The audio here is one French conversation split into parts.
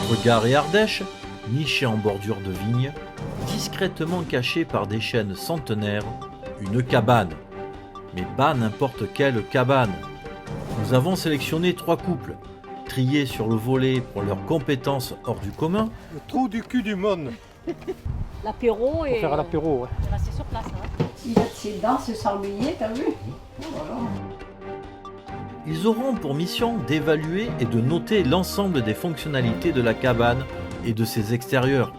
Entre Gare et Ardèche, nichée en bordure de vignes, discrètement cachée par des chênes centenaires, une cabane. Mais pas n'importe quelle cabane. Nous avons sélectionné 3 couples, triés sur le volet pour leurs compétences hors du commun. Le trou du cul du monde. L'apéro et... Pour faire l'apéro, ouais. Rester sur place. Hein. Il a de ses dents, se s'ennuyer, t'as vu? Voilà. Ils auront pour mission d'évaluer et de noter l'ensemble des fonctionnalités de la cabane et de ses extérieurs.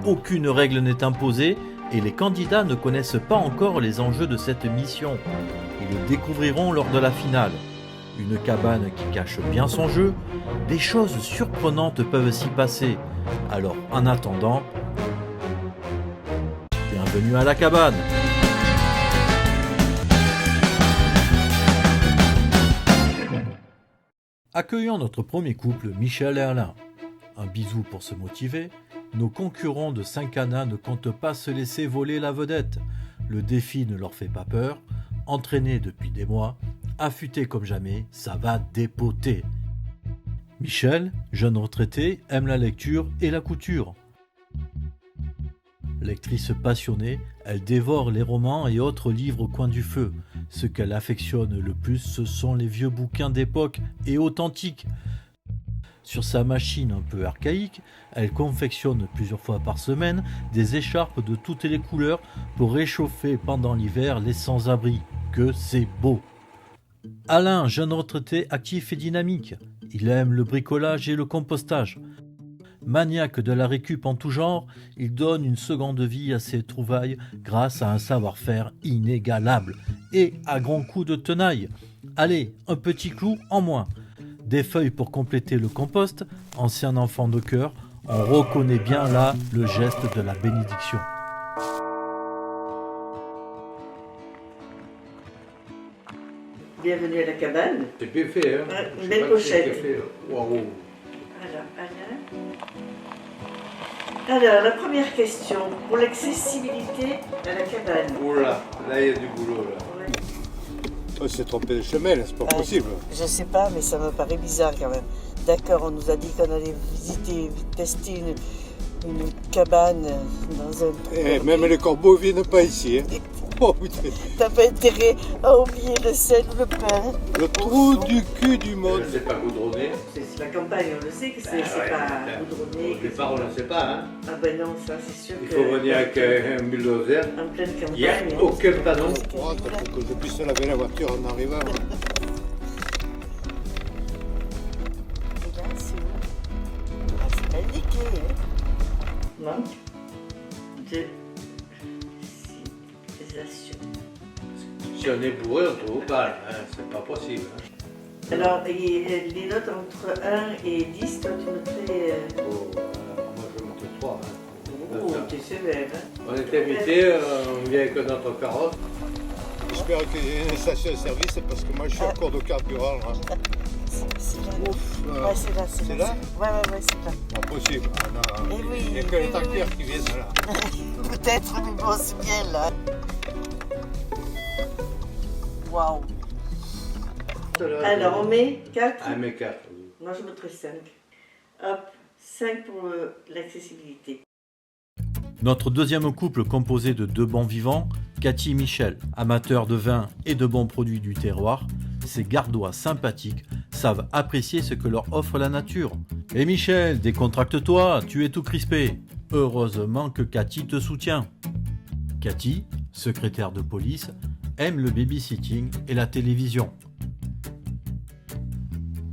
Aucune règle n'est imposée et les candidats ne connaissent pas encore les enjeux de cette mission. Ils le découvriront lors de la finale. Une cabane qui cache bien son jeu, des choses surprenantes peuvent s'y passer. Alors en attendant, bienvenue à la cabane. Accueillons notre premier couple, Michel et Alain. Un bisou pour se motiver. Nos concurrents de Saint-Cana ne comptent pas se laisser voler la vedette. Le défi ne leur fait pas peur. Entraînés depuis des mois, affûtés comme jamais, ça va dépoter. Michel, jeune retraité, aime la lecture et la couture. Lectrice passionnée, elle dévore les romans et autres livres au coin du feu. Ce qu'elle affectionne le plus, ce sont les vieux bouquins d'époque et authentiques. Sur sa machine un peu archaïque, elle confectionne plusieurs fois par semaine des écharpes de toutes les couleurs pour réchauffer pendant l'hiver les sans-abri. Que c'est beau! Alain, jeune retraité actif et dynamique. Il aime le bricolage et le compostage. Maniaque de la récup en tout genre, il donne une seconde vie à ses trouvailles grâce à un savoir-faire inégalable et à grands coups de tenaille. Allez, un petit clou en moins. Des feuilles pour compléter le compost, ancien enfant de cœur, on reconnaît bien là le geste de la bénédiction. Bienvenue à la cabane. C'est bien fait, hein. Ouais, Je une sais belle pas qui c'est qui a pochette. fait. Waouh. Alors, la première question. Pour l'accessibilité à la cabane. Oula, là il y a du boulot là. On s'est trompé de chemin, là, c'est pas possible. Je sais pas, mais ça me paraît bizarre quand même. D'accord, on nous a dit qu'on allait visiter, tester une cabane dans un trou. Et même les corbeaux viennent pas ici. Hein. Oh, putain. T'as pas intérêt à oublier le sel ou le pain. Le trou du cul du monde. C'est pas goudronné. C'est la campagne, on le sait que c'est pas goudronné. Au départ, on ne sait pas. Hein. Ah ben non, ça c'est sûr Il que... faut venir avec un bulldozer. En pleine campagne. Il n'y a aucun panneau. Oh, pour que je puisse laver la voiture en arrivant. Et là, c'est où? Ah, c'est pas indiqué, hein. Manque de civilisation. Si on est bourré, on trouve pas. Hein. C'est pas possible. Hein. Alors, et les notes entre 1 et 10, toi tu mettrais... Oh, moi je vais mettre 3. Hein. Oh, t'es sévère, hein. On est invité, on vient avec notre carotte. J'espère qu'il y a une station-service parce que moi je suis en cours de carburant. Là. C'est là. Ouf, Ouais, c'est là, c'est c'est là. là. Ouais, c'est là. Pas possible. Eh oui, Il n'y a que les tankiers qui viennent là. Peut-être, mais bon, c'est bien là. Waouh. Alors, on met 4. Ah, mais 4. Moi, je mettrais 5. Hop, 5 pour l'accessibilité. Notre deuxième couple composé de 2 bons vivants, Cathy et Michel, amateurs de vin et de bons produits du terroir, ces gardois sympathiques savent apprécier ce que leur offre la nature. Et Michel, décontracte-toi, tu es tout crispé. Heureusement que Cathy te soutient. Cathy, secrétaire de police, aime le babysitting et la télévision.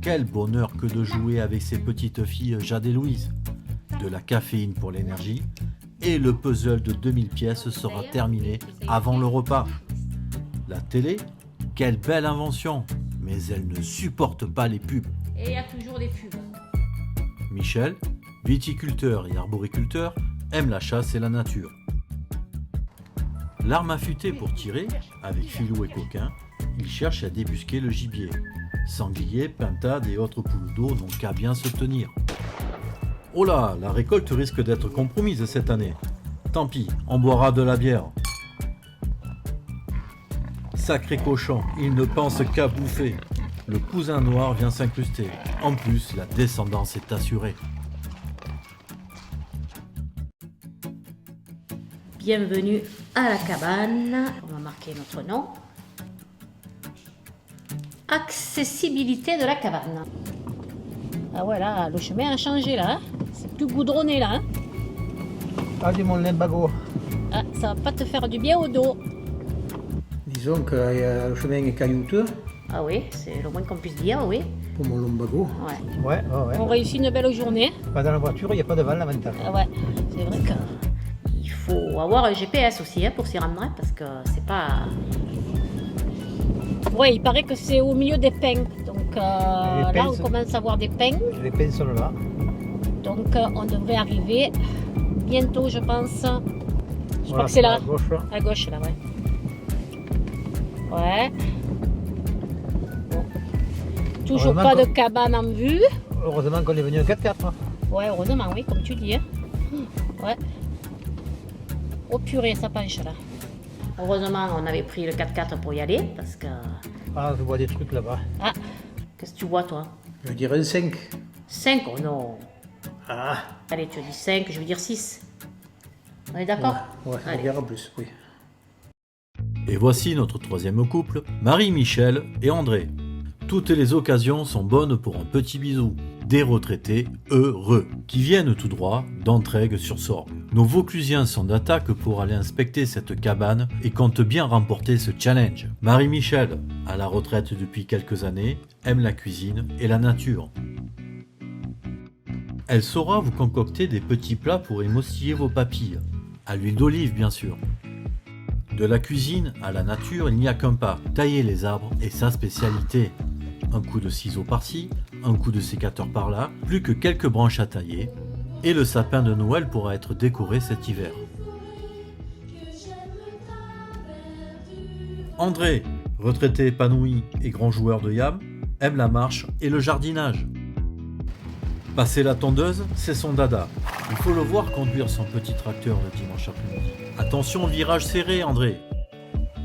Quel bonheur que de jouer avec ces petites filles Jade et Louise. De la caféine pour l'énergie, et le puzzle de 2000 pièces sera terminé avant le repas. La télé, quelle belle invention, mais elle ne supporte pas les pubs. Et il y a toujours des pubs. Michel, viticulteur et arboriculteur, aime la chasse et la nature. L'arme affûtée pour tirer, avec filou et coquin, il cherche à débusquer le gibier. Sangliers, pintades et autres poules d'eau n'ont qu'à bien se tenir. Oh là, la récolte risque d'être compromise cette année. Tant pis, on boira de la bière. Sacré cochon, il ne pense qu'à bouffer. Le cousin noir vient s'incruster. En plus, la descendance est assurée. Bienvenue à la cabane. On va marquer notre nom. Accessibilité de la cabane. Ah ouais, là, le chemin a changé là. Hein. C'est plus goudronné là. Hein. Ah, du mon limbago. Ah, ça va pas te faire du bien au dos. Disons que le chemin est caillouteux Ah oui, c'est le moins qu'on puisse dire, oui. pour mon lumbago. Ouais. Ouais. On réussit une belle journée. Pas dans la voiture, il n'y a pas de vent l'avantage. Ah ouais, c'est vrai qu'il faut avoir un GPS aussi hein, pour s'y rendre, hein, parce que c'est pas... Ouais, il paraît que c'est au milieu des pins. Donc là, on commence à voir des pins. Les pins sont là. Donc on devrait arriver bientôt, je pense. Je crois Voilà, que c'est là. à gauche, là. À gauche, là, ouais. Ouais. Bon. Toujours Heureusement pas de cabane en vue. Heureusement qu'on est venu en 4x4. Hein. Ouais, heureusement, oui, comme tu dis. Hein. Ouais. Oh purée, ça penche là. Heureusement, on avait pris le 4x4 pour y aller, parce que... Ah, je vois des trucs là-bas. Ah, qu'est-ce que tu vois, toi? Je dirais un 5. 5? Oh non. Ah. Allez, tu as dit 5, je veux dire 6. On est d'accord? Ouais, Allez. on verra plus, oui. Et voici notre troisième couple, Marie-Michel et André. Toutes les occasions sont bonnes pour un petit bisou. Des retraités heureux, qui viennent tout droit d'Entraigues-sur-Sorgue. Nos Vauclusiens sont d'attaque pour aller inspecter cette cabane et comptent bien remporter ce challenge. Marie-Michel, à la retraite depuis quelques années, aime la cuisine et la nature. Elle saura vous concocter des petits plats pour émoustiller vos papilles. À l'huile d'olive, bien sûr. De la cuisine à la nature, il n'y a qu'un pas. Tailler les arbres est sa spécialité. Un coup de ciseau par-ci, un coup de sécateur par-là, plus que quelques branches à tailler, et le sapin de Noël pourra être décoré cet hiver. André, retraité épanoui et grand joueur de yam, aime la marche et le jardinage. Passer la tondeuse, c'est son dada. Il faut le voir conduire son petit tracteur le dimanche après-midi. Attention au virage serré, André.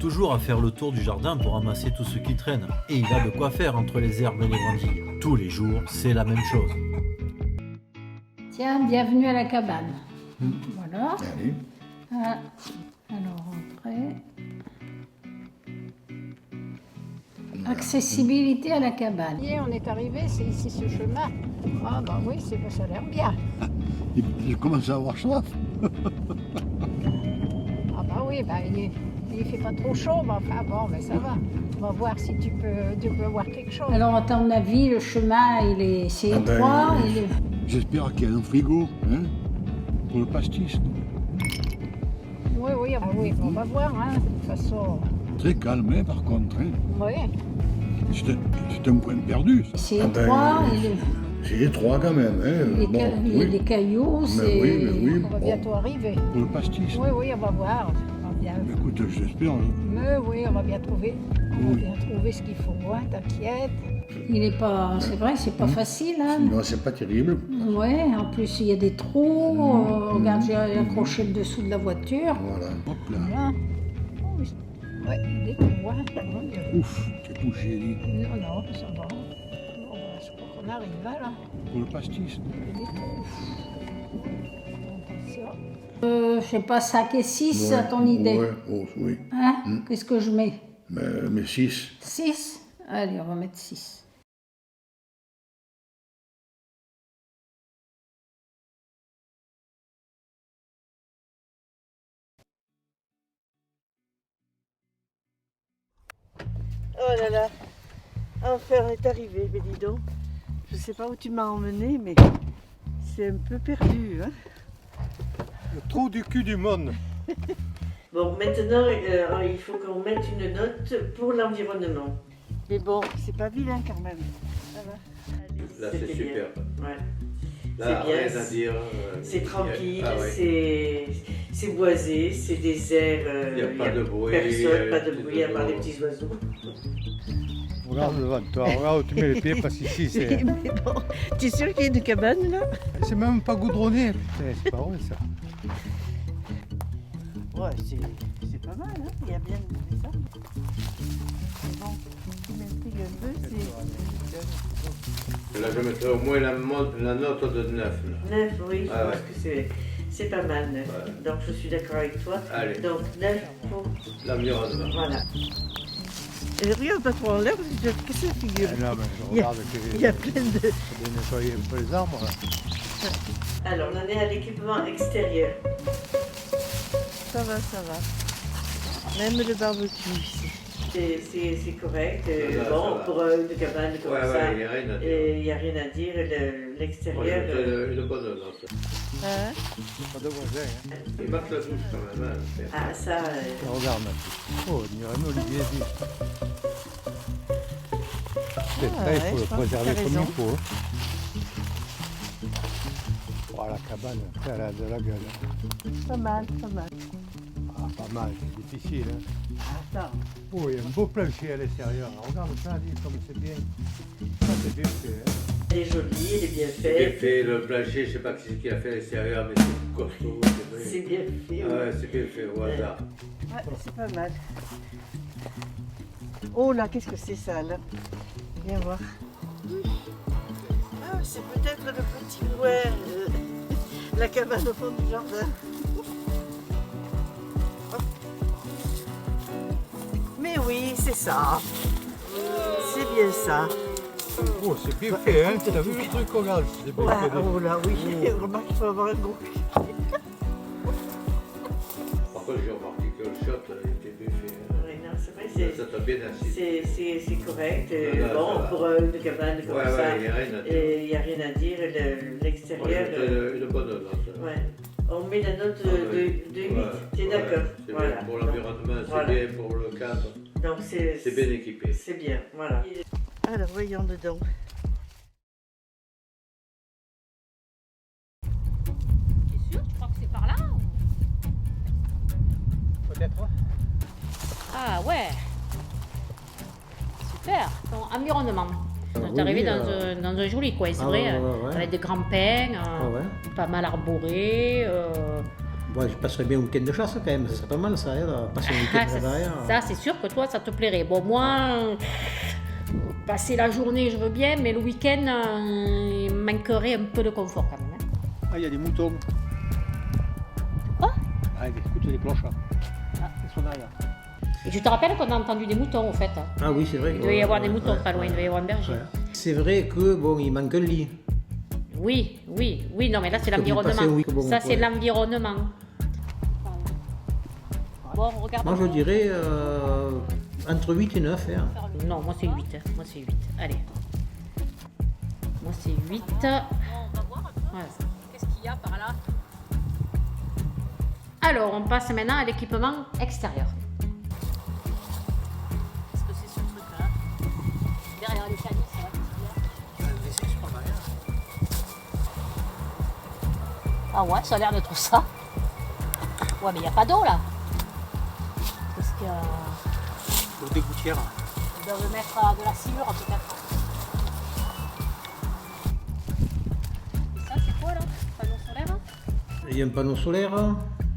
Toujours à faire le tour du jardin pour ramasser tout ce qui traîne. Et il a de quoi faire entre les herbes et les brindilles. Tous les jours, c'est la même chose. Tiens, bienvenue à la cabane. Voilà. Allez. Ah, alors, après. Accessibilité à la cabane. Et on est arrivé, c'est ici ce chemin. Ah bah oui, ça a l'air bien. Je commence à avoir soif. Ah bah oui, bah, il fait pas trop chaud, mais enfin bon, mais ça va. On va voir si tu peux voir quelque chose. Alors à ton avis, le chemin, c'est étroit J'espère qu'il y a un frigo, hein, pour le pastis. Oui, on va voir, hein, de toute façon. Très calme, hein, par contre. Hein. Oui. C'est un coin perdu. C'est étroit, C'est étroit quand même. Hein. il y a des cailloux, c'est... Oui, on va bientôt arriver. Pour le pastis. Oui, on va voir. On va bien... Écoute, j'espère. Mais oui, on va bien trouver. On va bien trouver ce qu'il faut, hein, t'inquiète. Il est pas... C'est vrai, c'est pas facile, hein. Non, c'est pas terrible. Ouais, en plus il y a des trous. Regarde, j'ai accroché le dessous de la voiture. Voilà. Hop là. Voilà. Oh, oui. Ouais, des trous, hein. Ouf, t'es touché, dis. Non, ça va. Bon, bah, je crois qu'on arrive là. Pour le pastis. Des trous. Attention. Je sais pas, 5 et 6 à ton idée. Ouais, oh, oui. Hein? Qu'est-ce que je mets? Mais 6. 6? Allez, on va mettre 6. Oh là là, enfin on est arrivé, mais dis donc. Je sais pas où tu m'as emmené, mais c'est un peu perdu. Hein. Le trou du cul du monde. Bon, maintenant, il faut qu'on mette une note pour l'environnement. Mais bon, c'est pas vilain quand même. Ça va. Allez, Là, c'est c'était super. bien. Ouais. Là, C'est bien, rien à dire. C'est tranquille, Ah, ouais. c'est boisé, c'est désert. Il n'y a pas de bruit. Personne, pas de tout bruit à part les dehors. petits oiseaux. Regarde devant toi, regarde où tu mets les pieds, parce qu'ici, c'est... Mais bon, tu es sûr qu'il y a une cabane là? C'est même pas goudronné. C'est pas vrai, ça. Ouais, c'est pas mal, hein? Il y a bien de ça. Mais bon, ce qui m'intrigue un peu, c'est... Là, je mettrais au moins la note de 9. Là. 9, oui, je Ah pense ouais. que C'est pas mal, 9. Ouais. Donc je suis d'accord avec toi. Allez. Donc 9 pour... L'environnement. Voilà. Et regarde pas trop en l'air parce que tu vas te casser la figure. Ah non, mais je Il y a- regarde Il y a plein de... de nettoyer un peu les arbres. Alors on en est à l'équipement extérieur. Ça va, ça va. Même le barbecue ici. C'est correct. Ça va, Bon, ça va. pour une cabane comme ça, Ouais, il n'y a rien à dire. il n'y a rien à dire. Moi, L'extérieur... j'ai une bonne note. Hein? Pas de voisins. Hein. Il marque la douche quand même. Hein. Ah, ça... Regarde, oh, il y aurait même Olivier dit. C'est Ah, vrai, ouais, il faut je le pense que préserver t'as comme raison. il faut. Oh, la cabane, elle a de la gueule. Pas mal, pas mal. Ah, pas mal, c'est difficile. Hein. Attends. Oh, il y a un beau plancher à l'extérieur. Regarde ça, dis comme c'est bien. Ça, c'est bien fait. Hein. Elle est jolie, elle est bien C'est bien faite. fait, le plancher, je ne sais pas qui c'est qui a fait à l'extérieur, mais c'est costaud. C'est bien fait. Ah ouais, c'est bien fait, au hasard. Ouais, c'est pas mal. Oh là, qu'est-ce que c'est ça là? Viens voir. Ah, c'est peut-être le petit coin, la cabane au fond du jardin. Mais oui, c'est ça. C'est bien ça. Oh, c'est bien fait, hein. T'as vu le truc, regarde. C'est bien Ouais, fait. oh là, oui. Remarque qu'il faut avoir un gros cul. Par contre, j'ai remarqué que le shot était bien fait. Hein. Oui, non, c'est vrai, Ça t'a bien assis. c'est correct. Non, ça Bon, va. pour une cabane comme Ouais, ça, ouais, il n'y a rien à dire. il n'y a rien à dire. Moi, L'extérieur. j'ai une bonne note. Ouais. On met la note Ah, de ouais. 8. Ouais, T'es ouais, d'accord? c'est Voilà. bien pour l'environnement, c'est Voilà. bien pour le cadre. Donc C'est bien équipé. C'est bien, voilà. Alors voyons dedans. T'es sûr? Tu crois que c'est par là? Peut-être. Ah ouais. Super. Ton environnement. On est oui, arrivé oui, dans un joli coin, c'est ah vrai, ouais, ouais, ouais. avec des grands pins, Ah ouais. pas mal arborés. Bon, je passerais bien un week-end de chasse quand même, ça serait pas mal ça, hein, passer un week-end ça, derrière. ça, c'est sûr que toi, ça te plairait. Bon, moi, passer la journée, je veux bien, mais le week-end, il me manquerait un peu de confort quand même. Hein. Ah, il y a des moutons. Quoi? Ah, écoute les cloches. Ah. Ils sont derrière. Et tu te rappelles qu'on a entendu des moutons, au fait? Ah oui, c'est vrai. Il devait y avoir des moutons pas loin, il devait y avoir un berger. Ouais. C'est vrai que bon, il manque un lit. Oui, non, mais là, c'est Que vous l'environnement. passez un week- bon, Ça, c'est ouais. l'environnement. Bon, regarde. Moi je dirais entre 8 et 9. Hein. Non, moi c'est 8. Moi c'est 8. Allez. Moi c'est 8. On va voir voilà. Qu'est-ce qu'il y a par là. Alors, on passe maintenant à l'équipement extérieur. Qu'est-ce que c'est ce truc-là? Derrière les canis, c'est vrai que c'est bien. Ah ouais, ça a l'air d'être ça. Ouais, mais il n'y a pas d'eau là. Qu'est-ce qu'il y a? Des gouttières. Ils doivent mettre de la silure peut-être. Et ça, c'est quoi là? Panneau solaire? Il y a un panneau solaire.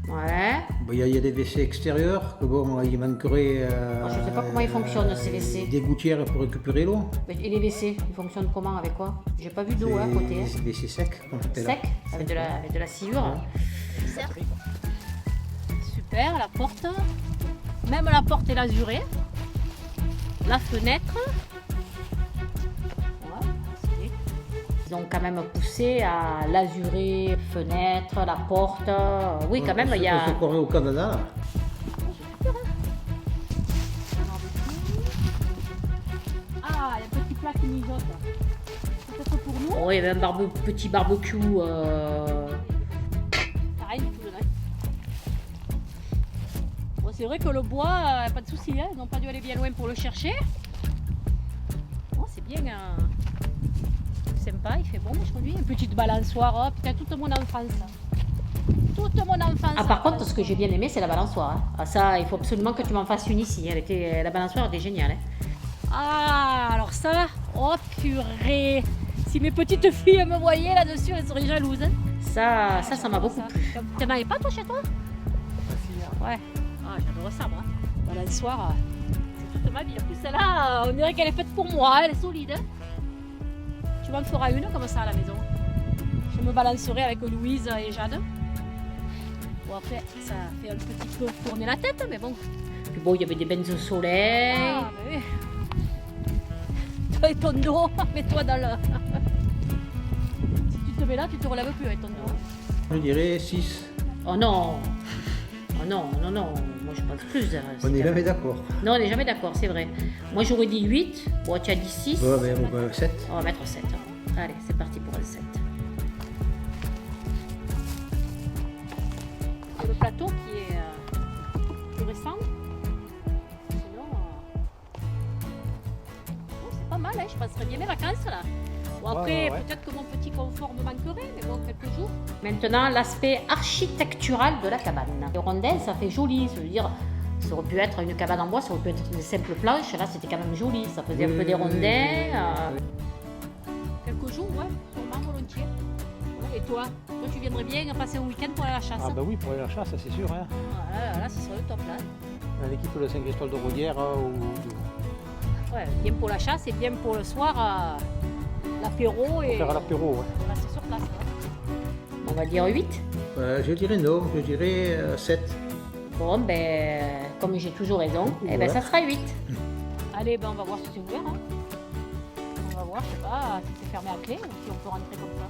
Ouais. Bon, il y a des WC extérieurs. Que bon, il manquerait. Je sais pas comment ils fonctionnent, ces WC. Des gouttières pour récupérer l'eau. Et les WC, ils fonctionnent comment? Avec quoi? J'ai pas vu d'eau à côté. Hein. Des WC secs. qu'on appelle. Sec, avec de la silure. Super, la porte. Même la porte est l'azurée. La fenêtre. Ouais, c'est- ils ont quand même poussé à l'azurée, fenêtre, la porte. Oui, quand même, il y a. On se croirait au Canada. Là. Ah, il y a un petit plat qui mijote. Peut-être pour nous. Oui, il y avait un petit barbecue. Pareil, tout dedans. Bon, c'est vrai que le bois, pas de souci, hein, ils n'ont pas dû aller bien loin pour le chercher. Bon, c'est bien sympa, il fait bon aujourd'hui. Une petite balançoire, oh, putain, toute mon enfance. Toute mon enfance. Ah, par contre, ce que j'ai bien aimé, c'est la balançoire. Hein. Ah, ça, il faut absolument que tu m'en fasses une ici. La balançoire était géniale. Hein. Ah, alors ça, oh purée. Si mes petites filles me voyaient là-dessus, elles seraient jalouses. Hein. Ça m'a beaucoup plu. T'en avais pas toi chez toi? Ouais. Ah, j'adore ça moi. Balançoire, c'est toute ma vie. En plus, celle-là, on dirait qu'elle est faite pour moi. Elle est solide. Hein. Tu m'en feras une comme ça à la maison. Je me balancerai avec Louise et Jade. Bon, après, ça fait un petit peu tourner la tête, mais bon. Puis bon, il y avait des bains de soleil. Ah, mais oui. Toi et ton dos, mets-toi dans le... Si tu te mets là, tu te relèves plus avec ton dos. Je dirais 6. Oh non. Oh non, non, non. Moi, je pense plus. On n'est jamais d'accord. Non, on n'est jamais d'accord, c'est vrai. Moi, j'aurais dit 8. Bon, tu as dit 6. Bon, ben, on va 7. On va mettre 7. Allez, c'est parti pour le 7. C'est le plateau qui est plus récent. Sinon, oh, c'est pas mal, hein. Je passerais bien mes vacances là. Bon, après, peut-être que mon petit confort me manquerait, mais bon, quelques jours. Maintenant, l'aspect architectural de la cabane. Les rondins, ça fait joli, ça veut dire, ça aurait pu être une cabane en bois, ça aurait pu être une simple planche, là c'était quand même joli, ça faisait un peu des rondins. Quelques jours, ouais, sûrement volontiers. Ouais, et toi tu viendrais bien passer un week-end pour aller à la chasse? Ah bah oui, pour aller à la chasse, c'est sûr. Hein. Là, ce serait le top là. L'équipe de 5 étoiles de Rodière Ouais, bien pour la chasse et bien pour le soir, l'apéro. Et faire l'apéro, ouais. On va rester sur place. Hein. On va dire 8. Je dirais non, je dirais 7. Bon, ben, comme j'ai toujours raison, eh ben, ça sera 8. Allez, ben, on va voir si c'est ouvert. Hein. On va voir, je sais pas, si c'est fermé à clé ou si on peut rentrer comme ça.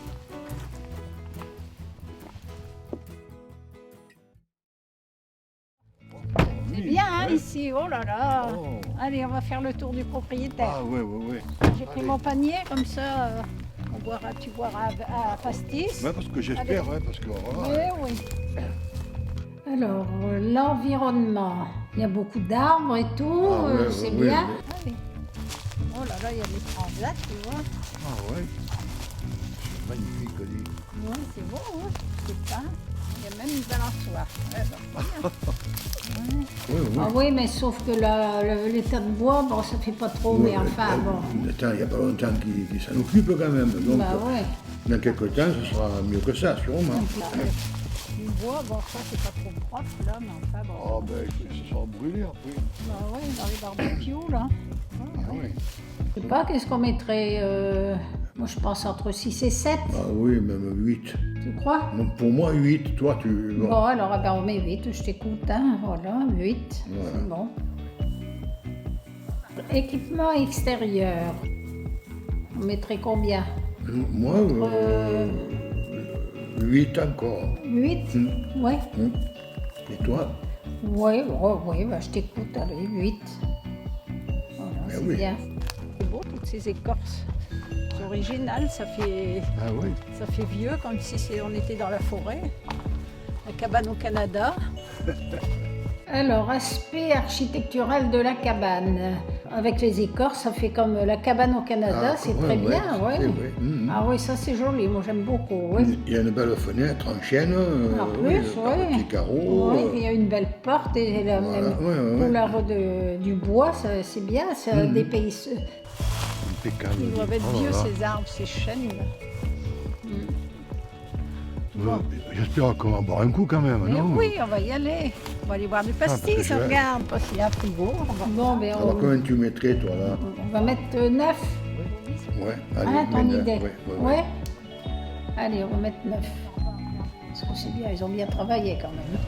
C'est bien hein, ici, oh là là. Oh. Allez, on va faire le tour du propriétaire. Ah oui, oui, oui. J'ai pris mon panier, comme ça, tu boiras à pastis. Oui, parce que j'espère, ouais, parce que voilà. Oui, oui. Alors, l'environnement, il y a beaucoup d'arbres et tout, c'est bien. Oui. Allez. Oh là là, il y a des transats, tu vois. Ah oui, c'est magnifique, dit. Oui, c'est beau, hein. C'est pas. Il y a même une balançoire. Ouais, Oui. Ah oui, mais sauf que l'état de bois, bon, ça fait pas trop, mais enfin, bon. Il n'y a pas longtemps qu'il s'en occupe quand même, donc bah, ouais. Dans quelques temps, ce sera mieux que ça, sûrement. Le bois, bon, ça, c'est pas trop propre, là, mais enfin, bon. Ah ben, ça sera brûlé après. Bah oui, dans les barbecues, là. Ah oui. Je sais pas, qu'est-ce qu'on mettrait moi, je pense entre 6 et 7. Ah oui, même 8. Tu crois? Donc pour moi, 8. Toi, tu... Bon, alors, ben, on met 8. Je t'écoute, hein. Voilà, 8. Voilà. C'est bon. Équipement extérieur. On mettrait combien? Moi, 8 encore. 8? Ouais. Et toi? Oui, bah, je t'écoute. Allez, 8. Voilà, c'est bien. C'est beau, toutes ces écorces. C'est original, ça fait vieux, comme si on était dans la forêt. La cabane au Canada. Alors, aspect architectural de la cabane. Avec les écorces, ça fait comme la cabane au Canada, c'est très bien, ouais. Ah oui, ça c'est joli, moi j'aime beaucoup, oui. Il y a une belle fenêtre en chêne, en plus, un petit carreau. Oui, il y a une belle porte et la couleur du bois, c'est bien, ça dépayse. Impeccable. Ils doivent être vieux ces arbres, ces chênes. Bon. J'espère qu'on va boire un coup quand même, non? Oui, on va y aller. On va aller boire du pastis, regarde, parce qu'il y a un frigo. Bon, ben, alors combien tu mettrais, toi, là? On va mettre 9. Ouais, allez, ton idée? Ouais. Allez, on va mettre 9. Parce que c'est bien, ils ont bien travaillé quand même.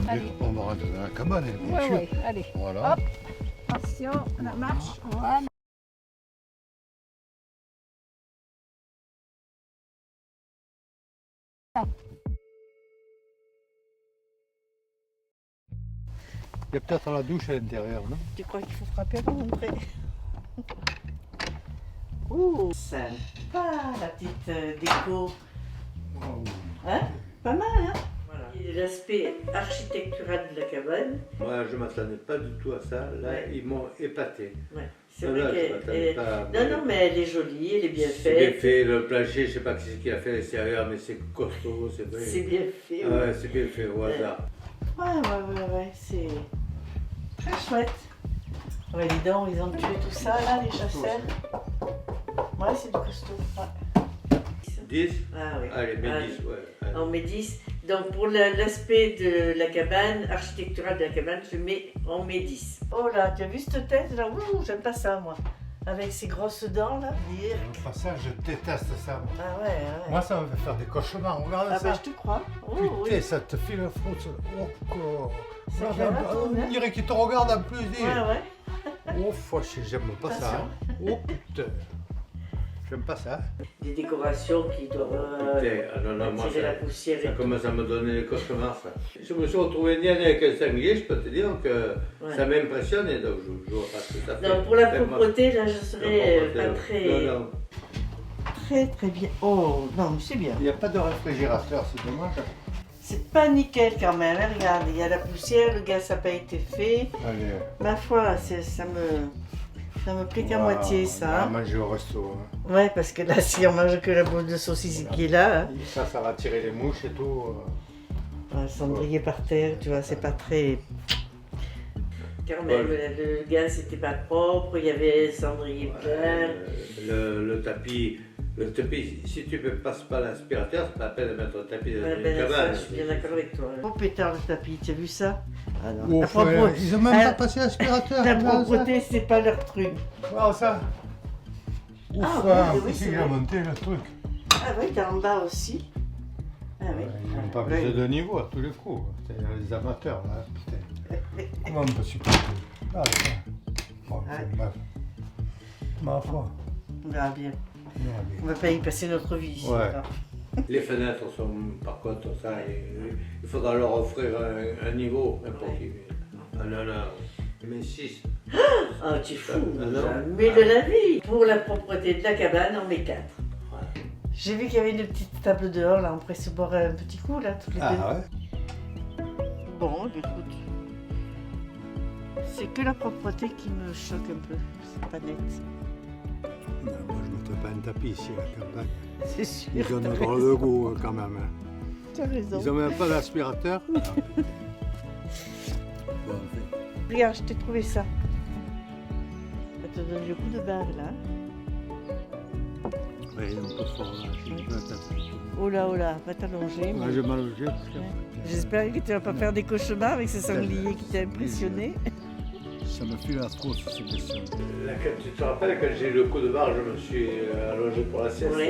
Allez. On va rentrer dans la cabane, bien sûr. Oui, allez. Voilà. Hop, attention, la marche. Voilà. Il y a peut-être la douche à l'intérieur, non? Tu crois qu'il faut frapper pour rentrer? Ouh, sympa la petite déco. Wow. Hein? Pas mal, hein? Voilà. L'aspect architectural de la cabane. Moi, je ne m'attendais pas du tout à ça. Là, ils m'ont épaté. Ouais. C'est vrai qu'elle non, mais elle est jolie, elle est bien faite. C'est bien fait, le plancher, je ne sais pas qui a fait à l'extérieur, mais c'est costaud, c'est vrai. C'est bien fait. Ouais, c'est bien fait, au hasard. Ouais, c'est très chouette. Ouais, dis donc, ils ont tué tout ça, là, les chasseurs. Ouais, c'est du costaud. Ouais. 10? Ah oui. Allez, mets 10, ouais. Allez. On met 10. Donc pour l'aspect de la cabane, architectural de la cabane, on met 10. Oh là, tu as vu cette tête là? Ouh, j'aime pas ça moi. Avec ses grosses dents là. Pas ça, je déteste ça. Ah ouais, ouais. Moi, ça me fait faire des cauchemars. Regarde Ah ça. bah je te crois. Oh, Putain, oui. ça te file le froute. Oh, Ça oh. fait la tourne, hein. On dirait qu'il te regarde en plus. Dis. Ouais, ouais. Oh, j'aime pas ça. Hein. Oh putain. J'aime pas ça. Des décorations qui doivent Moi, attirer la poussière ça et tout. commence à me donner des cauchemars, ça. Je me suis retrouvé né avec un sanglier, je peux te dire que ça m'impressionne, et donc je vois pas ce que ça fait. Non, pour la propreté, là, je serais pas Non. très bien. Oh, non, mais c'est bien. Il n'y a pas de réfrigérateur, c'est dommage. C'est pas nickel quand même, hein. Regarde, il y a la poussière, le gaz n'a pas été fait. Allez. Ma foi, ça me plaît qu'à moitié, ça. On va Hein. manger au resto. Hein. Ouais, parce que là, si on mange que la boule de saucisse qui est là, hein. Ça va tirer les mouches et tout. Le cendrier par terre, tu vois, c'est pas très... Quand même, le gaz n'était pas propre, il y avait le cendrier plein. Le tapis, si tu ne passes pas l'aspirateur, c'est pas la peine de mettre le tapis dans une Ça, cabane. je suis bien d'accord avec toi. Trop pétard le tapis, tu as vu ça? Ah non. Oh, La propreté, ils ont même pas passé l'aspirateur. la propreté, c'est pas leur truc. Wow, ça. Ouf, Ah, oui, ici, c'est il a vrai. monté le truc. Ah oui, t'es en bas aussi. Ah oui. Ils n'ont pas Ouais. besoin de niveau à tous les coups. C'est les amateurs, là, putain. Comment on peut supporter? Ah, bon, ma foi. On verra bien. On verra bien. On va pas y passer notre vie. Ouais. alors. Les fenêtres sont, par contre, ça, il faudra leur offrir un niveau, n'importe qui. Ah non, mais 6. Ah, tu es fou. Ah, non. Mais de la vie. Pour la propreté de la cabane, on met 4. J'ai vu qu'il y avait une petite table dehors, là, on pourrait se boire un petit coup, là, toutes les deux. Ah ouais? Bon, écoute. C'est que la propreté qui me choque un peu. C'est pas net. Non, moi, je ne mettrais pas un tapis ici à la campagne. C'est sûr. Ils donnent t'as drôle de goût quand même. Hein. T'as raison. Ils n'ont même pas d'aspirateur. Bon, Regarde, je t'ai trouvé ça. Ça te donne le coup de barre, là. ouais, il est un peu fort là. Je suis pas tapis. Oh là, va t'allonger. Moi, j'ai mal au jeu. Parce que... J'espère que tu vas pas faire des cauchemars avec ce sanglier qui t'a impressionné. Ça me file la trousse, ces questions. Tu te rappelles quand j'ai eu le coup de barre, je me suis allongé pour la sieste. Oui.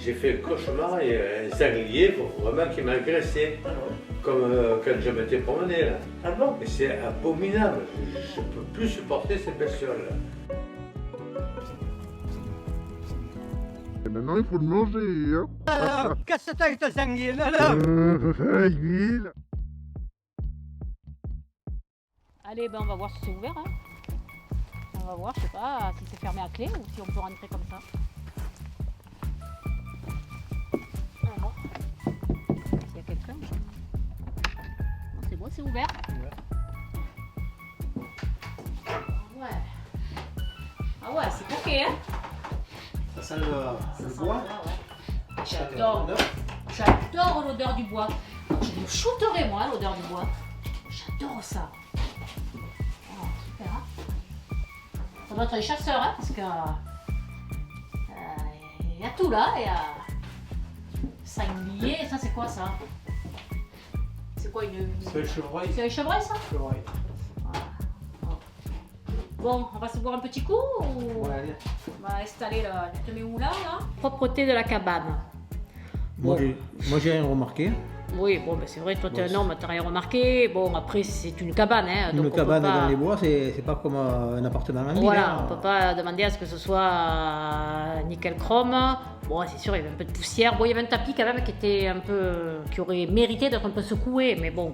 J'ai fait un cauchemar et un sanglier vraiment qui m'a agressé, comme quand je m'étais promené là. Ah bon? Et c'est abominable, je ne peux plus supporter ces bestioles-là. Et maintenant, il faut le manger. Hein. Casse-toi avec ton sanglier, là, là. Huile. Allez, ben on va voir si c'est ouvert. Hein. On va voir, je sais pas, si c'est fermé à clé ou si on peut rentrer comme ça. On va voir. S'il y a quelqu'un. Non, c'est bon, c'est ouvert. Ouais. Ah ouais, c'est ok, hein. Ça sent le Ça bois. sent le bois, ouais. J'adore l'odeur du bois. Je me shooterais moi l'odeur du bois. J'adore ça. Oh, super. Hein, ça doit être les chasseurs, hein, parce que il y a tout là. Il y a sanglier. Ça c'est quoi ça? C'est quoi une? C'est le chevreuil. C'est un chevreuil ça? Chevreuil. Voilà. Bon, on va se boire un petit coup ou Ouais, allez. on va installer là. Tu te mets où là? Propreté de la cabane. Moi, j'ai rien remarqué. Oui, bon, ben c'est vrai, toi, t'es un homme, t'as rien remarqué. Bon, après, c'est une cabane, hein. Une Donc cabane on peut pas... dans les bois, c'est pas comme un appartement en ville. Voilà, hein. on peut pas demander à ce que ce soit nickel chrome. Bon, c'est sûr, il y avait un peu de poussière. Bon, il y avait un tapis quand même qui était un peu... qui aurait mérité d'être un peu secoué, mais bon,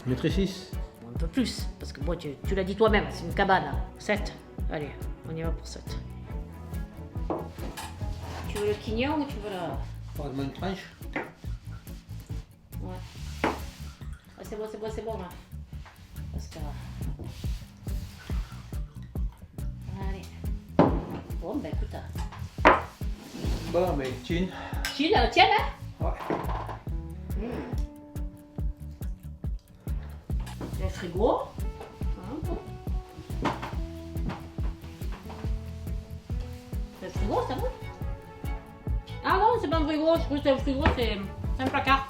Maître 6. un peu plus. Parce que bon, tu l'as dit toi-même, c'est une cabane. 7. Allez, on y va pour 7. Tu veux le quignon ou tu veux la... Pas une tranche. Ouais. Ah, c'est bon, là. Parce que... Allez. Bon, ben écoute. Bon, mais tiens. Chine, tiens, hein? Ouais. Le frigo. Le frigo, c'est bon? Ah non, c'est pas un frigo. Je crois que c'est un frigo, c'est un placard.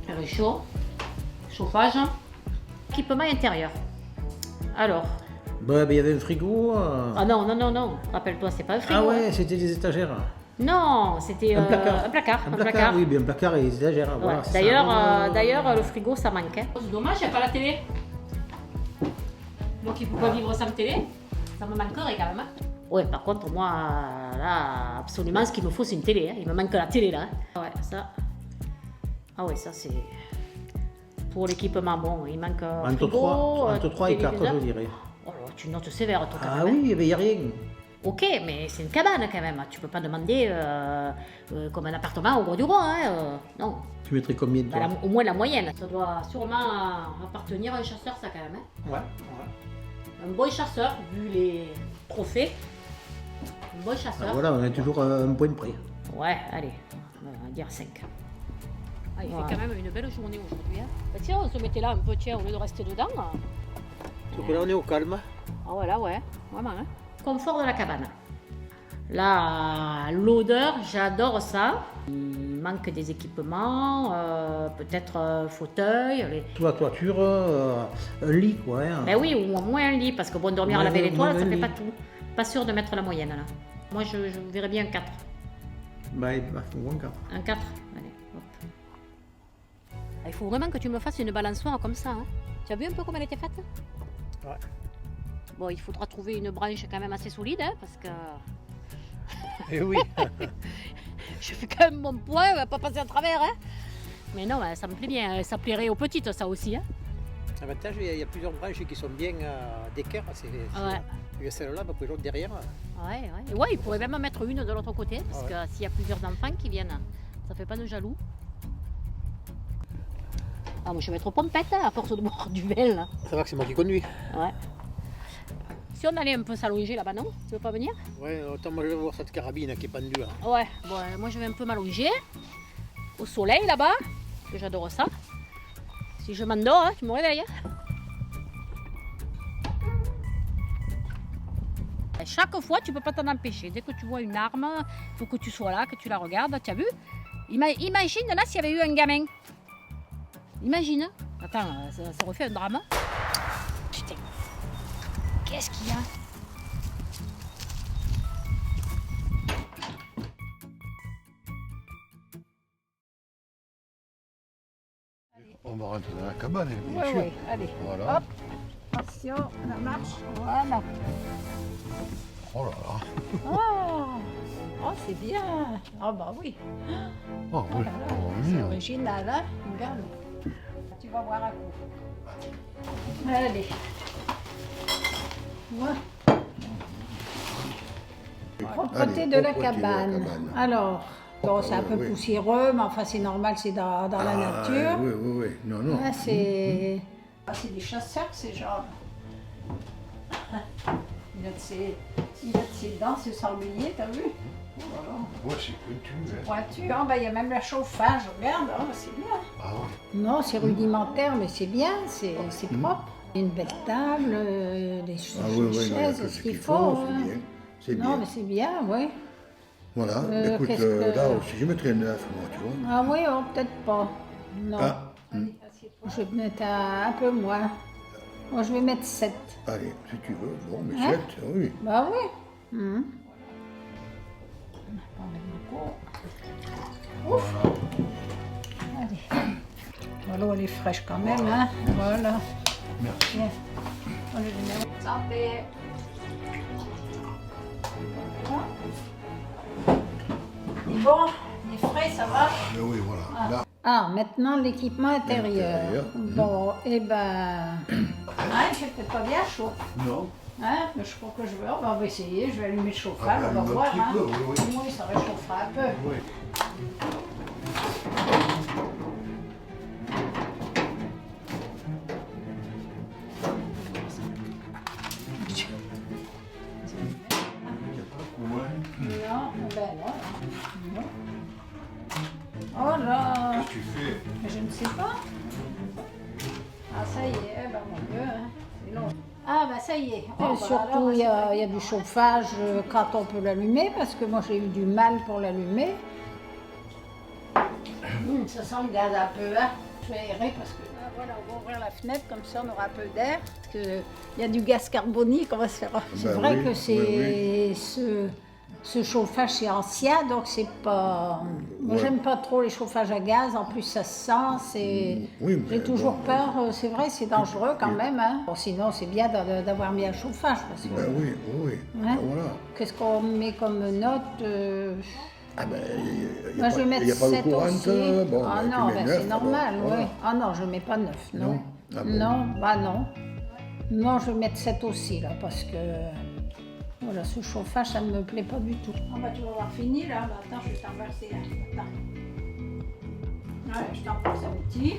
Le réchaud. Chauffage. Équipement intérieur. Alors, Bah, il y avait un frigo. Ah non, non, non, non. Rappelle-toi, c'est pas un frigo. Ah ouais, c'était des étagères. Non, c'était Un placard. un placard. Un placard, oui, bien un placard et des étagères. Ouais. Voilà, c'est D'ailleurs, ça. d'ailleurs, le frigo, ça manque. Hein. C'est dommage, il n'y a pas la télé. Donc il ne peut pas vivre sans télé. Ça me manquerait quand même. Hein. Ouais, par contre, moi, là, absolument, ce qu'il me faut, c'est une télé. Hein. Il me manque la télé, là. Hein. Ouais, ça... Ah ouais, ça, c'est... Pour l'équipement, bon, il manque frigo, entre 3 et 4, je dirais. Oh là, tu notes sévère, toi, quand Ah même. oui, il n'y a rien. Ok, mais c'est une cabane, quand même. Tu peux pas demander comme un appartement au bord du roi, hein. Non. Tu mettrais combien de toi? Au moins la moyenne. Ça doit sûrement appartenir à un chasseur, ça, quand même. Hein. Ouais. Un bon chasseur, vu les trophées. Un bon chasseur. Ah, voilà, on est toujours à un point de près. Ouais, allez, on va dire 5. Ah, il fait quand même une belle journée aujourd'hui. Hein. Bah, tiens, on se mettait là un peu, tiens, au lieu de rester dedans. Donc là, on est au calme. Ah voilà, ouais, vraiment. Hein. Confort de la cabane. Là, l'odeur, j'adore ça. Il manque des équipements, peut-être fauteuil. Toiture, un lit, quoi. Hein. Ben oui, ou au moins un lit, parce que bon, dormir à la belle étoile, ça fait lit. pas tout. Pas sûr de mettre la moyenne, là. Moi, je verrais bien un 4. Bah, il faut moins 4. Un 4, allez, hop. Il faut vraiment que tu me fasses une balançoire comme ça. Hein. Tu as vu un peu comment elle était faite? Ouais. Bon, il faudra trouver une branche quand même assez solide, hein, parce que... Eh oui. Je fais quand même mon poids, on va pas passer à travers. Hein. Mais non, ça me plaît bien. Ça plairait aux petites, ça aussi. Hein. L'avantage, il y a plusieurs branches qui sont bien d'équerre. Ouais. Il y a celle-là, bah, l'autre derrière. Ouais, ouais. Ouais, il pourrait même en mettre une de l'autre côté, parce que s'il y a plusieurs enfants qui viennent, ça fait pas de jaloux. Ah, moi je vais être pompette, hein, à force de boire du vin. Là. Ça va que c'est moi qui conduis. Ouais. Si on allait un peu s'allonger là-bas, non? Tu veux pas venir? Ouais, autant moi je vais voir cette carabine qui est pendue là. Ouais, bon, moi je vais un peu m'allonger au soleil là-bas, parce que j'adore ça. Si je m'endors, hein, tu me réveilles. Hein. Et chaque fois, tu peux pas t'en empêcher. Dès que tu vois une arme, il faut que tu sois là, que tu la regardes. Tu as vu? Imagine là s'il y avait eu un gamin. Imagine. Attends, ça refait un drame. Putain. Qu'est-ce qu'il y a? On va rentrer dans la cabane, bien Oui, sûr. oui, allez. Voilà. Hop, attention, la marche. Voilà. Oh là là. Oh, oh c'est bien. Ah bah oui. Oh, Oh oui. là là, Oh, c'est oui. original, hein. Regarde. Tu vas voir un coup. Allez. Voilà. Propreté Allez, de la propreté de la cabane. cabane. Alors, bon, c'est un peu oui. poussiéreux, mais enfin c'est normal, c'est dans la nature. Oui, oui, oui. Non, non. Ah, c'est des chasseurs, ces gens. Il a de ses dents, ce sanglier, t'as vu? Ouais, c'est pointu. Hein. Pointu, hein, ben, il y a même le chauffage, regarde, hein, c'est bien. Ah ouais. Non, c'est rudimentaire, mais c'est bien, c'est propre. Une belle table, des Ah oui, oui, chaises, ce qu'il faut. c'est hein. bien. C'est Non, bien. mais c'est bien, oui. Voilà. Écoute, qu'est-ce que- là aussi, je mettrais 9, moi, tu vois. Ah oui, oh, peut-être pas. Non. Ah, Je vais mettre un peu moins. Moi, je vais mettre 7. allez, si tu veux. Bon, mais Hein? 7, oui. Bah oui. Ouf. Allez. Voilà, elle est fraîche quand même, hein. Voilà. Merci. Bien. On le met. Santé. Il est bon, il est frais, ça va. Mais oui, voilà. Là, Ah, maintenant l'équipement intérieur. L'intérieur, Bon, eh ben. Ah, il fait peut-être pas bien chaud. non. Hein, le chaud que je veux, on va essayer, je vais allumer le chauffage, Ah, on va allume un voir. petit Hein. peu, oui, oui. Oui, ça réchauffera un peu. Oui. Non, ben non. Non. Oh là, Qu'est-ce que tu fais? je ne sais pas. Ah, ça y est, ben mon Dieu, hein. C'est long. Ah, ben ça y est. Oh, Surtout, il y a du chauffage quand on peut l'allumer, parce que moi j'ai eu du mal pour l'allumer. Ça sent le gaz un peu, hein. je vais aérer parce que voilà, on va ouvrir la fenêtre, comme ça on aura un peu d'air. Parce qu'il y a du gaz carbonique, on va se faire. C'est vrai que c'est ce chauffage c'est ancien, donc c'est pas. Moi j'aime pas trop les chauffages à gaz, en plus ça se sent, j'ai toujours peur, c'est vrai, c'est dangereux quand même. Hein. Bon, sinon c'est bien d'avoir mis un chauffage. Parce que, oui. Hein? Voilà. Qu'est-ce qu'on met comme note Moi, je vais mettre 7 aussi. Bon, ah non, c'est normal, oui. Voilà. Ah non, je ne mets pas 9, non. Non, non. Non, je vais mettre 7 aussi, là, parce que... Voilà, ce chauffage, ça ne me plaît pas du tout. Ah bah, tu vas avoir fini, là. Bah, attends, je vais t'en verser un. Attends. Ouais, je t'en verse un petit.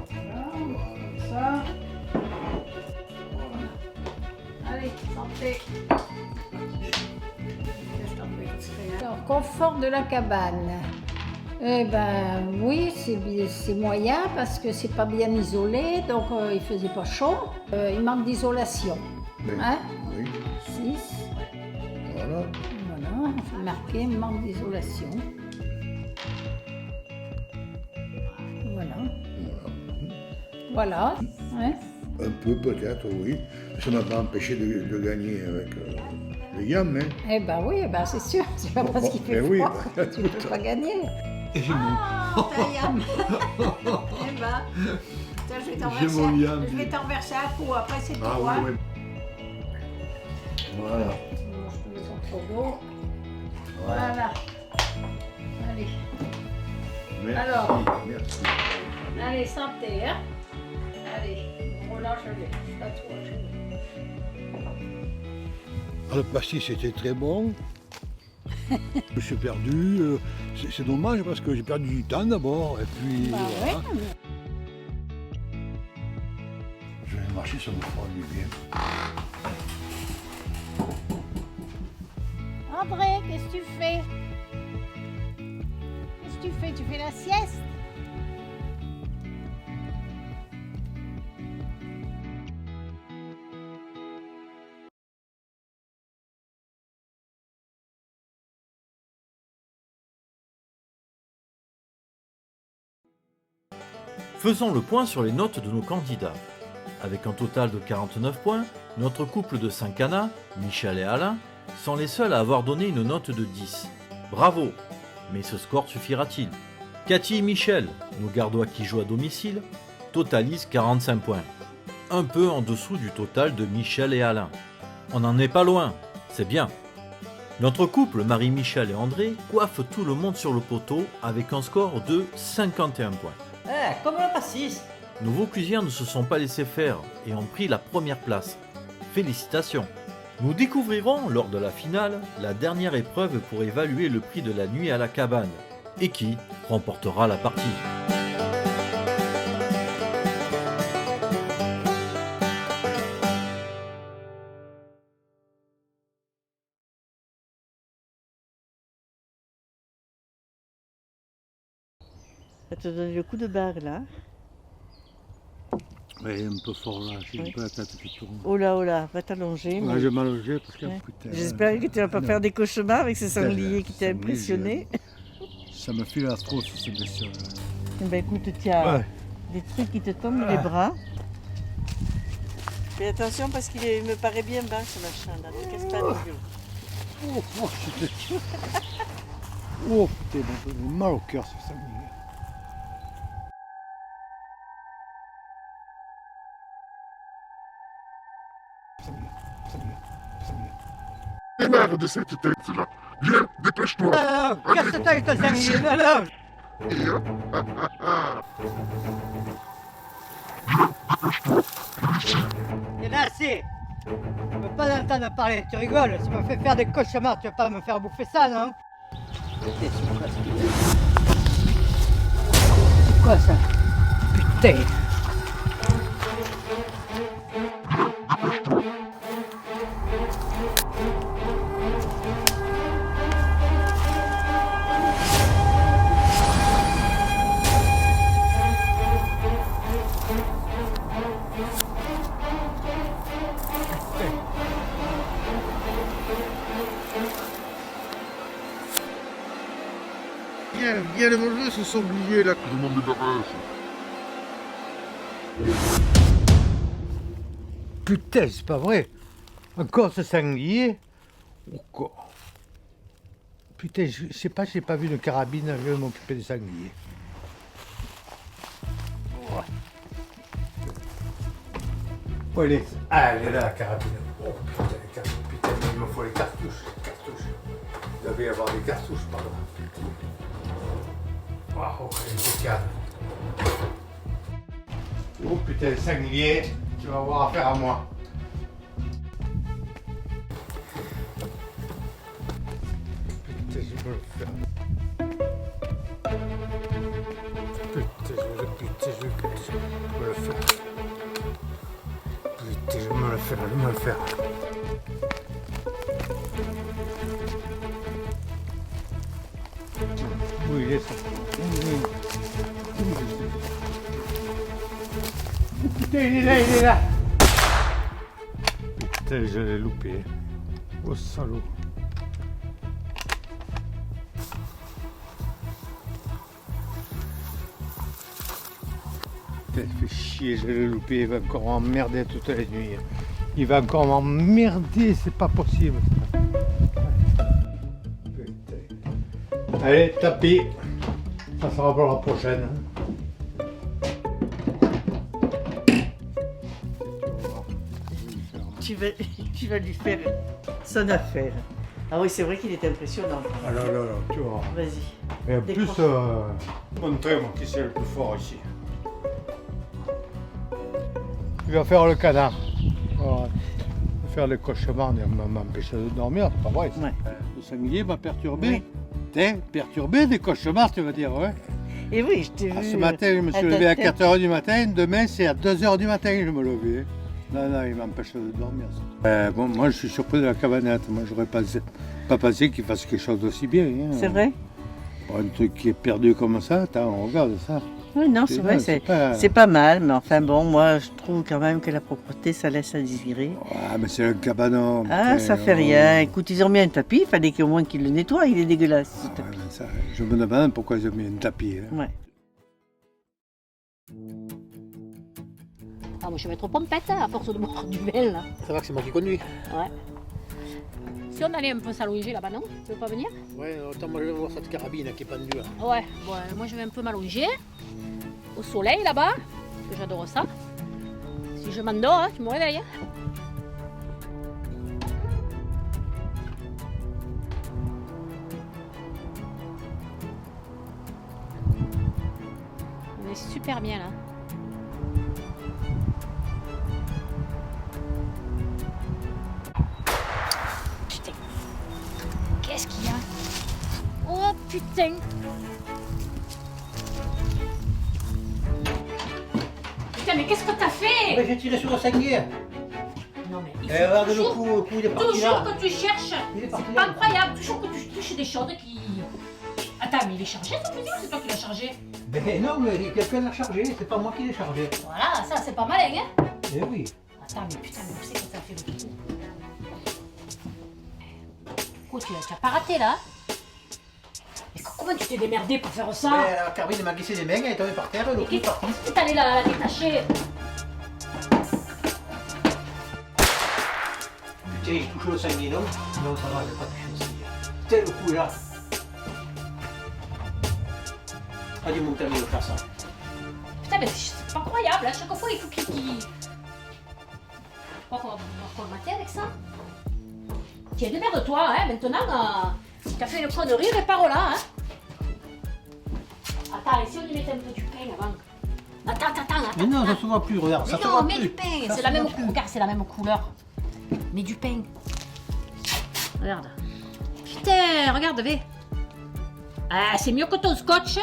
Voilà, comme ça. Voilà. Allez, santé. Alors, confort de la cabane. Eh ben oui, c'est moyen parce que c'est pas bien isolé, donc il faisait pas chaud. Il manque d'isolation. Hein? Oui. 6. Voilà. Voilà, on fait marquer manque d'isolation. Voilà. Hein? Un peu peut-être, oui. Ça m'a pas empêché de gagner avec les yams. Hein. Eh ben oui, ben c'est sûr, c'est pas parce qu'il fait froid que tu peux pas gagner. Et j'ai mon... ta yam. Eh ben, tiens, je vais t'en verser un coup, après c'est tout. Oui. Voilà. Je te mets son trop d'eau. Voilà. Allez. Merci. Alors. Merci. Allez, santé, hein. Allez, relâche-les. C'est à toi, Le pastis c'était très bon. Je me suis perdu. C'est dommage parce que j'ai perdu du temps d'abord. Et puis. Bah voilà. ouais. Je vais marcher, ça me fera du bien. André, qu'est-ce que tu fais? Qu'est-ce que tu fais? Tu fais la sieste? Faisons le point sur les notes de nos candidats. Avec un total de 49 points, notre couple de Saint-Cana, Michel et Alain, sont les seuls à avoir donné une note de 10. Bravo! Mais ce score suffira-t-il? Cathy et Michel, nos gardois qui jouent à domicile, totalisent 45 points. Un peu en dessous du total de Michel et Alain. On n'en est pas loin, c'est bien. Notre couple Marie-Michel et André coiffe tout le monde sur le poteau avec un score de 51 points. Comme le pastis. Nos Vauclusiens ne se sont pas laissés faire et ont pris la première place. Félicitations! Nous découvrirons lors de la finale la dernière épreuve pour évaluer le prix de la nuit à la cabane et qui remportera la partie. Ça te donne le coup de barre là. Oui, un peu fort là, j'ai un peu la tête qui tourne. Oh là, va t'allonger. Je vais m'allonger parce que putain. J'espère que tu vas pas faire des cauchemars avec ces sangliers qui t'ont impressionné. Ça me file la trop sur ces bestioles. Eh ben écoute, tu as des trucs qui te tombent les bras. Fais attention parce qu'il me paraît bien bas ce machin là. Ne casse pas les yeux. Oh putain, j'ai mal au cœur ce sanglier. Démarre de cette tête-là. Viens, dépêche-toi. Casse-toi avec ton sanglier, voilà. Il y en a assez. Je veux pas l'entendre parler, tu rigoles, ça me fait faire des cauchemars, tu vas pas me faire bouffer ça, non? C'est quoi ça? Putain! viens le manger ce sanglier là que je m'en débarrasse. Putain, c'est pas vrai. Encore ce sanglier. Encore. Putain, je sais pas, j'ai pas vu de carabine, je vais m'occuper des sangliers. Oh, elle est là la carabine. Oh putain, mais il me faut les cartouches. Il devait y avoir des cartouches par là. Waouh, elle est calme. Oh putain, sanglier, tu vas avoir affaire à moi. Putain, je veux le faire. Putain, je veux le faire. Putain, je veux me le faire. Oui, il est ça. Putain, il est là. Putain, je l'ai loupé. Oh, salaud. Putain, il fait chier, je l'ai loupé. Il va encore m'emmerder toute la nuit. Il va encore m'emmerder, c'est pas possible. Putain. Allez, tapis. Ça sera pour la prochaine. Tu vas lui faire son affaire. Ah oui, c'est vrai qu'il est impressionnant. Ah là, tu vois. Vas-y. Et en plus, montrez-moi qui c'est le plus fort ici. Il va faire le canard. Voilà. Il va faire les cauchemars, il va m'empêcher de dormir, c'est pas vrai. Ouais. Le sanglier m'a perturbé. Oui. T'es perturbé des cauchemars, tu vas dire, ouais. Et oui, je t'ai vu. Ce matin, je me suis levé à 4h du matin. Demain, c'est à 2h du matin que je me levais. Non, il m'empêche de dormir. Bon, moi, je suis surpris de la cabanette. Moi, j'aurais pas pensé qu'il fasse quelque chose d'aussi bien. Hein. C'est vrai? Pour un truc qui est perdu comme ça, on regarde ça. Oui, non, c'est vrai, c'est pas mal. Mais enfin bon, moi, je trouve quand même que la propreté, ça laisse à désirer. Ah, mais c'est un cabanon. Ah, ça fait rien. Écoute, ils ont mis un tapis, il fallait qu'au moins qu'ils le nettoient. Il est dégueulasse, ce tapis. Ça, je me demande pourquoi ils ont mis un tapis. Hein. Ouais. Ah, moi je vais être pompette à force de boire du vin là. Ça va que c'est moi qui conduis. Ouais. Si on allait un peu s'allonger là-bas, non? Tu veux pas venir? Ouais, autant moi je vais voir cette carabine qui est pendue là. Ouais, bon, moi je vais un peu m'allonger au soleil là-bas, parce que j'adore ça. Si je m'endors, hein, tu me réveilles. Hein. On est super bien là. Putain, qu'est-ce qu'il y a? Oh putain! Putain, mais qu'est-ce que t'as fait? Ouais, j'ai tiré sur le sanglier. Non mais il Et faut regarde le toujours, coup, il est parti toujours là. que tu cherches, Il est parti c'est là. pas incroyable, toujours que tu touches des choses qui... Attends, mais il est chargé ton fusil ou c'est toi qui l'as chargé? Ben non, mais quelqu'un l'a chargé, c'est pas moi qui l'ai chargé. Voilà, ça c'est pas malin, hein? Eh oui. Attends, mais putain, mais où c'est que t'as fait le coup? Quoi, tu l'as pas raté là? Mais comment tu t'es démerdé pour faire ça? Ouais, la carabine m'a glissé des mains, elle est tombée par terre, le coup est parti. Qu'est-ce que t'allais la détacher? Putain, j'ai touché le sanglier, non? Non, ça va, j'ai pas touché le sanglier. Putain, le coup est là. Ah, dis mon permis de faire ça. Putain, mais c'est pas croyable, à chaque fois il faut qu'il... On va mater avec ça. Tiens, démerde-toi, hein, maintenant, t'as fait une connerie, répare-la, hein. Attends, et si on y mettait un peu du pain avant? Attends. Mais non, ça se voit plus, regarde, ça Mais se non, voit mets plus. du pain, Ça c'est se la même voit plus. regarde, c'est la même couleur. Mets du pain. Regarde. Putain, regarde, V. Ah, c'est mieux que ton scotch.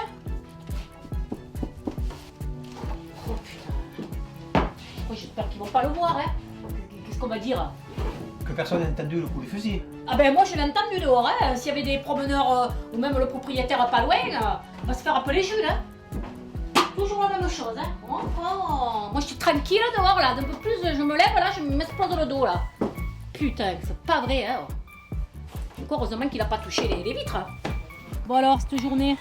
Oh putain. Oh, j'espère qu'ils vont pas le voir, hein. Qu'est-ce qu'on va dire? Que personne n'a entendu le coup du fusil. Ah ben moi je l'ai entendu dehors, hein. S'il y avait des promeneurs ou même le propriétaire pas loin, on va se faire appeler Jules, hein. Toujours la même chose, hein. Oh. Moi je suis tranquille dehors là, d'un peu plus je me lève là, je m'explose le dos là. Putain, c'est pas vrai, hein. Encore heureusement qu'il a pas touché les vitres. Bon alors, cette journée,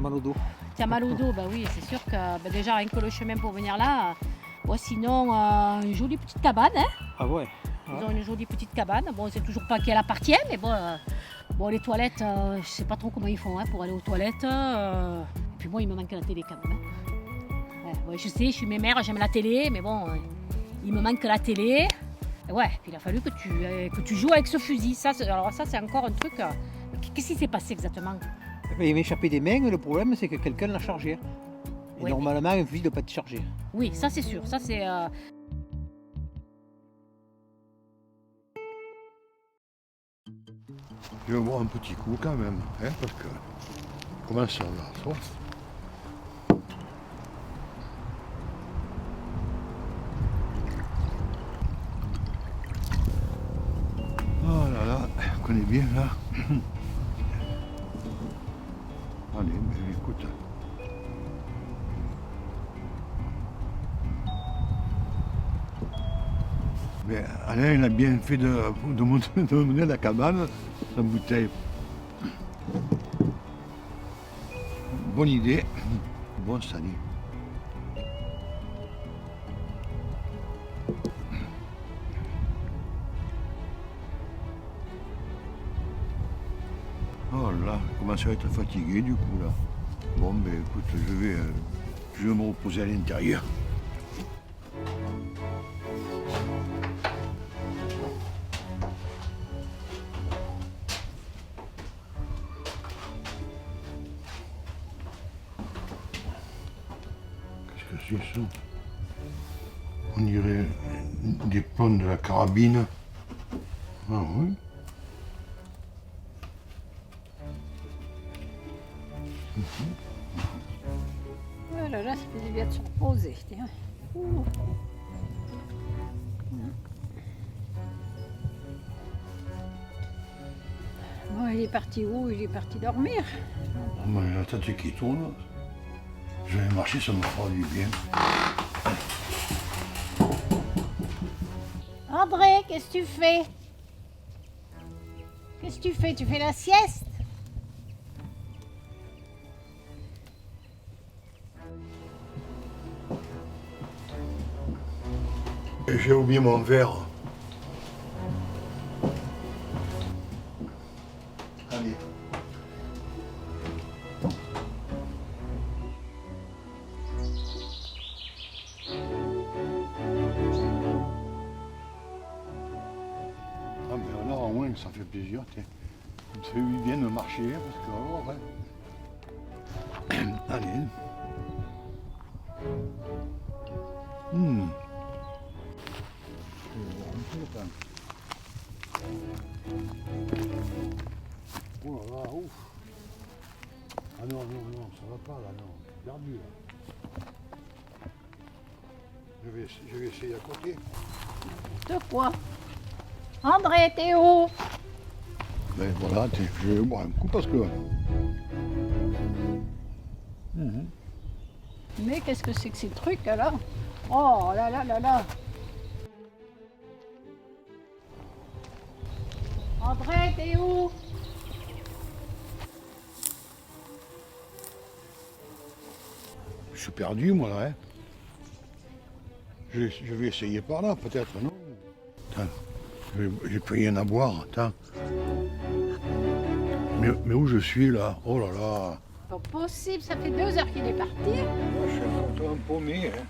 mal au dos. Tu as mal au dos, bah oui, c'est sûr que déjà rien que le chemin pour venir là. Bon, sinon, une jolie petite cabane. Hein. Ah ouais. Ils ont une jolie petite cabane. Bon, c'est toujours pas qui elle appartient, mais bon, les toilettes, je sais pas trop comment ils font pour aller aux toilettes. Et puis moi, il me manque la télé quand même. Hein. Ouais, je sais, je suis mémère, j'aime la télé, mais bon, il me manque la télé. Et ouais, puis il a fallu que tu joues avec ce fusil. Alors ça, c'est encore un truc. Qu'est-ce qui s'est passé exactement? Il m'est échappé des mains, le problème c'est que quelqu'un l'a chargé. Et Ouais. normalement, un fusil ne doit pas être chargé. Oui, ça c'est sûr. Ça c'est. Je vais boire un petit coup quand même, hein, parce que comment ça va, soif. Oh là là, on connaît bien là. Allez, mais écoute. Mais Alain, il a bien fait de mener la cabane, la bouteille. Bonne idée. Bon salut. Oh là, je commence à être fatigué du coup là. Bon ben écoute, je vais me reposer à l'intérieur. Qu'est-ce que c'est ça? On dirait des plombs de la carabine. Ah oui. Oh là là, ça fait du bien de se reposer. Tiens. Ouh. Bon, il est parti où? Il est parti dormir. Oh, mais la tête qui tourne. Je vais marcher, ça me fera du bien. André, qu'est-ce que tu fais? Qu'est-ce que tu fais? Tu fais la sieste? J'ai oublié mon verre. Allez. Ah ben alors au moins ça fait plaisir. Ça me fait bien de marcher parce que alors, ouais. Allez. Oh là là, ouf. Ah non, ça va pas là, non. Perdu là. Je vais essayer à côté. De quoi? André, t'es où? Ben voilà, je vais boire un coup parce que. Mais qu'est-ce que c'est que ces trucs alors? Oh là là là là! André, t'es où? Je suis perdu moi là, hein. Je vais essayer par là, peut-être, non? Attends, j'ai plus rien à boire, attends. Mais où je suis là? Oh là là! Pas possible, ça fait 2 heures qu'il est parti. Je suis un peu paumé, hein.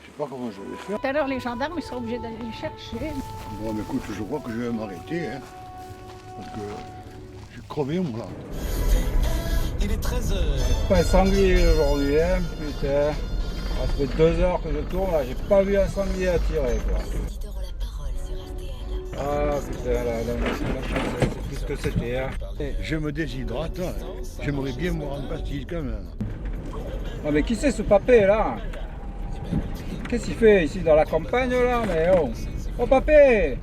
Je sais pas comment je vais faire. Tout à l'heure, les gendarmes ils seront obligés d'aller le chercher. Bon, mais écoute, je crois que je vais m'arrêter, hein. Parce que je suis crevé, moi là. Il est 13h. Pas un sanglier aujourd'hui, hein, putain. Ça fait 2 heures que je tourne, là, j'ai pas vu un sanglier à tirer, quoi. Ah putain, là, c'est plus ce que c'était, hein. Je me déshydrate, hein. J'aimerais bien me rendre pastille quand même. Non mais qui c'est ce papé, là? Qu'est-ce qu'il fait ici dans la campagne, là? Mais oh! Oh papé!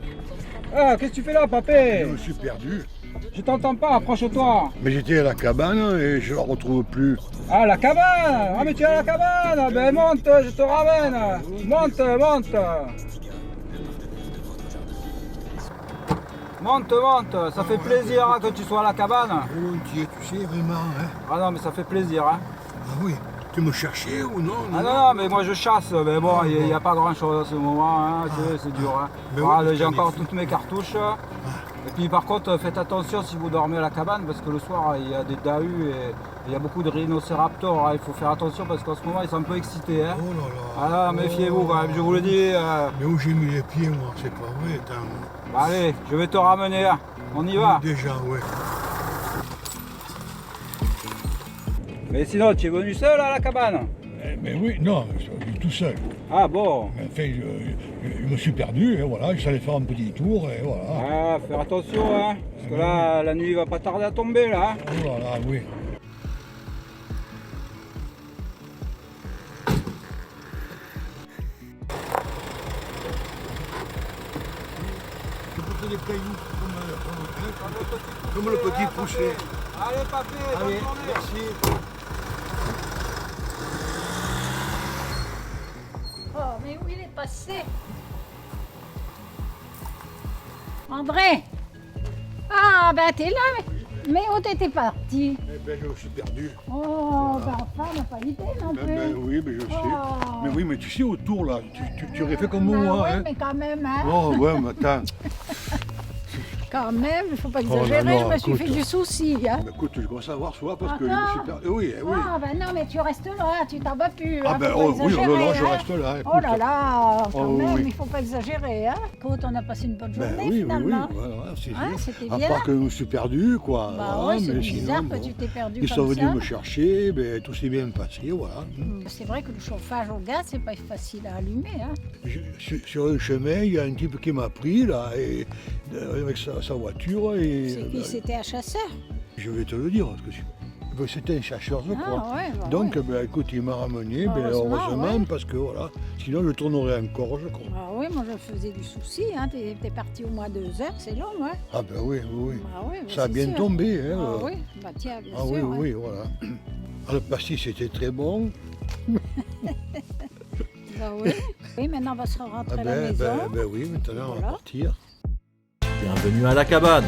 Ah, qu'est-ce que tu fais là, papé? Je me suis perdu. Je t'entends pas, approche-toi. Mais j'étais à la cabane et je la retrouve plus. Ah, la cabane! Ah, mais tu es à la cabane! Ben monte, je te ramène! Monte! Monte, monte, ça fait plaisir hein, que tu sois à la cabane. Volontiers, tu sais, vraiment. Hein. Ah non, mais ça fait plaisir. Hein. Ah oui, tu me cherchais ou non? Ah non, mais moi je chasse, mais bon, il n'y a pas grand chose en ce moment, hein, c'est dur. Hein. Voilà, j'ai encore toutes mes cartouches. Et puis par contre, faites attention si vous dormez à la cabane, parce que le soir, il y a des dahus et il y a beaucoup de rhinocéraptors. Hein. Il faut faire attention parce qu'en ce moment, ils sont un peu excités. Hein. Oh là là. Ah, méfiez-vous quand même, je vous le dis. Mais où j'ai mis les pieds, moi, c'est pas vrai. Attends. Bah, allez, je vais te ramener, hein. On y va. Déjà, ouais. Mais sinon, tu es venu seul à la cabane? Mais oui, non, je suis tout seul. Ah bon? Enfin, je me suis perdu, et voilà, je allais faire un petit tour, et voilà. Ah, faire attention, hein, parce que là, la nuit va pas tarder à tomber, là. Hein. Oh là là, oui. Je portais des cailloux, comme le petit poussé. Allez, papé, bonne Allez, journée. merci. Oh, mais où il est passé? André! Ah, ben t'es là, mais où t'étais parti? Eh ben, je me suis perdu. Oh, ben enfin, on n'a pas l'idée non plus. Oui, mais je sais. Oh. Mais oui, mais tu sais, autour là, tu aurais fait comme moi. Oui, Hein. mais quand même, hein. Oh, ouais, mais attends. Quand même, il ne faut pas Oh, exagérer, non, je me suis écoute. fait du souci. Hein. Mais écoute, je commence à avoir soif parce Ah, que je me suis non. perdu. Oui, oui. Ah, ben non, mais tu restes là, tu t'en vas plus. Ah, hein, ben faut pas oh, oui, exagérer, là, je hein. reste là. Oh là écoute. là, quand Oh, même, oui. il ne faut pas exagérer. Hein. Écoute, on a passé une bonne journée Ben oui, oui, oui, finalement. voilà, c'est Hein, sûr. c'était À bien. part que je me suis perdu, quoi. Bah voilà, ouais, c'est mais bizarre sinon, que bon, tu t'es perdu ils sont comme venus ça. me chercher, ben, tout s'est bien passé, voilà. C'est vrai que le chauffage au gaz, c'est pas facile à allumer. Hein. Sur un chemin, il y a un type qui m'a pris, là, et, avec sa voiture, et... C'est qui? C'était un chasseur. Je vais te le dire, parce que c'était un chasseur, je crois. Ah ouais, bah Donc, ouais. ben, écoute, il m'a ramené, ben, Heureusement, heureusement, ouais. parce que voilà, sinon je tournerais encore, je crois. Ah oui, moi je faisais du souci. Hein. T'es parti au moins 2 heures, c'est long. Hein. Ah ben oui, oui, oui. Ah oui, bah, Ça a c'est bien sûr. tombé, hein. Ah oui, bah tiens, bien Ah sûr. oui, hein. oui, voilà. Ah, le pastis c'était très bon. Bah oui. Oui, maintenant on va se rentrer Ah à la ben, maison. ben oui, maintenant on va Voilà. partir. Bienvenue à la cabane.